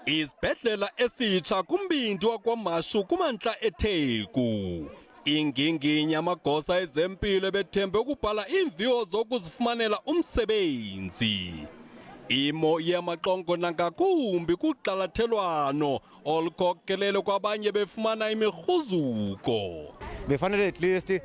Isibhedlela esitsha kumbindi wakwaMashu kumantla eTheku. Inginginya amagosa ezempilo bethembe ukubhala iimviwo zokuzifumanela umsebenzi. Imo yamaqongo nangakumbi kugxalathelwano olukhokelele kwabanye befumana imirhuzuko. Befanele at least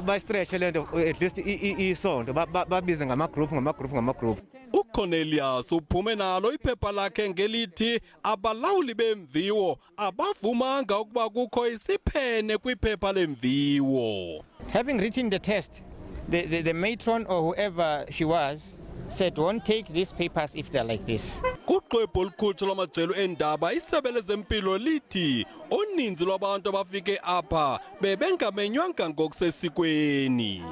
bayistretche lento at least isonto babize ngama-group. uCornelius uphume nalo iphepha lakhe ngelithi abalawuli beemviwo abavumanga ukuba kukho isiphene kwiphepha leemviwo. Having written the test, the matron or whoever she was said, won't take these papers if they're like this. Kuxwebhu olukhutsha lwamajelo eendaba Isebe lezempilo lithi uninzi lwabantu abafike apha bebengamenywanga ngokusesikweni.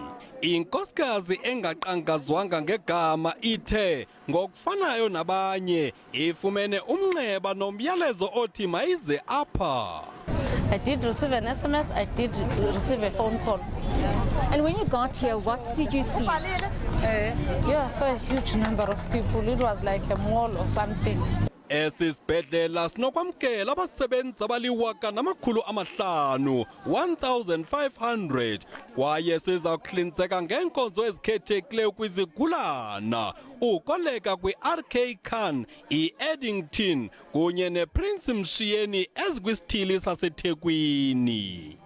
Inkosikazi engaqangazwanga ngegama ithe ngokufanayo nabanye ifumene umnxeba nomyalezo othi mayize apha. I did receive an SMS, I did receive a phone call. And when you got here, what did you see? Yeah, I saw a huge number of people. It was like a mall or something. Esibhedlela sinokwamkela abasebenzi abali-1,500 1,500 kwaye siza kuhlinzeka ngeenkonzo ezikhethekileyo kwizigulana ukoleka kwi-RK Khan, i-Eddington kunye nePrince Mshiyeni ezikwisithili saseThekwini.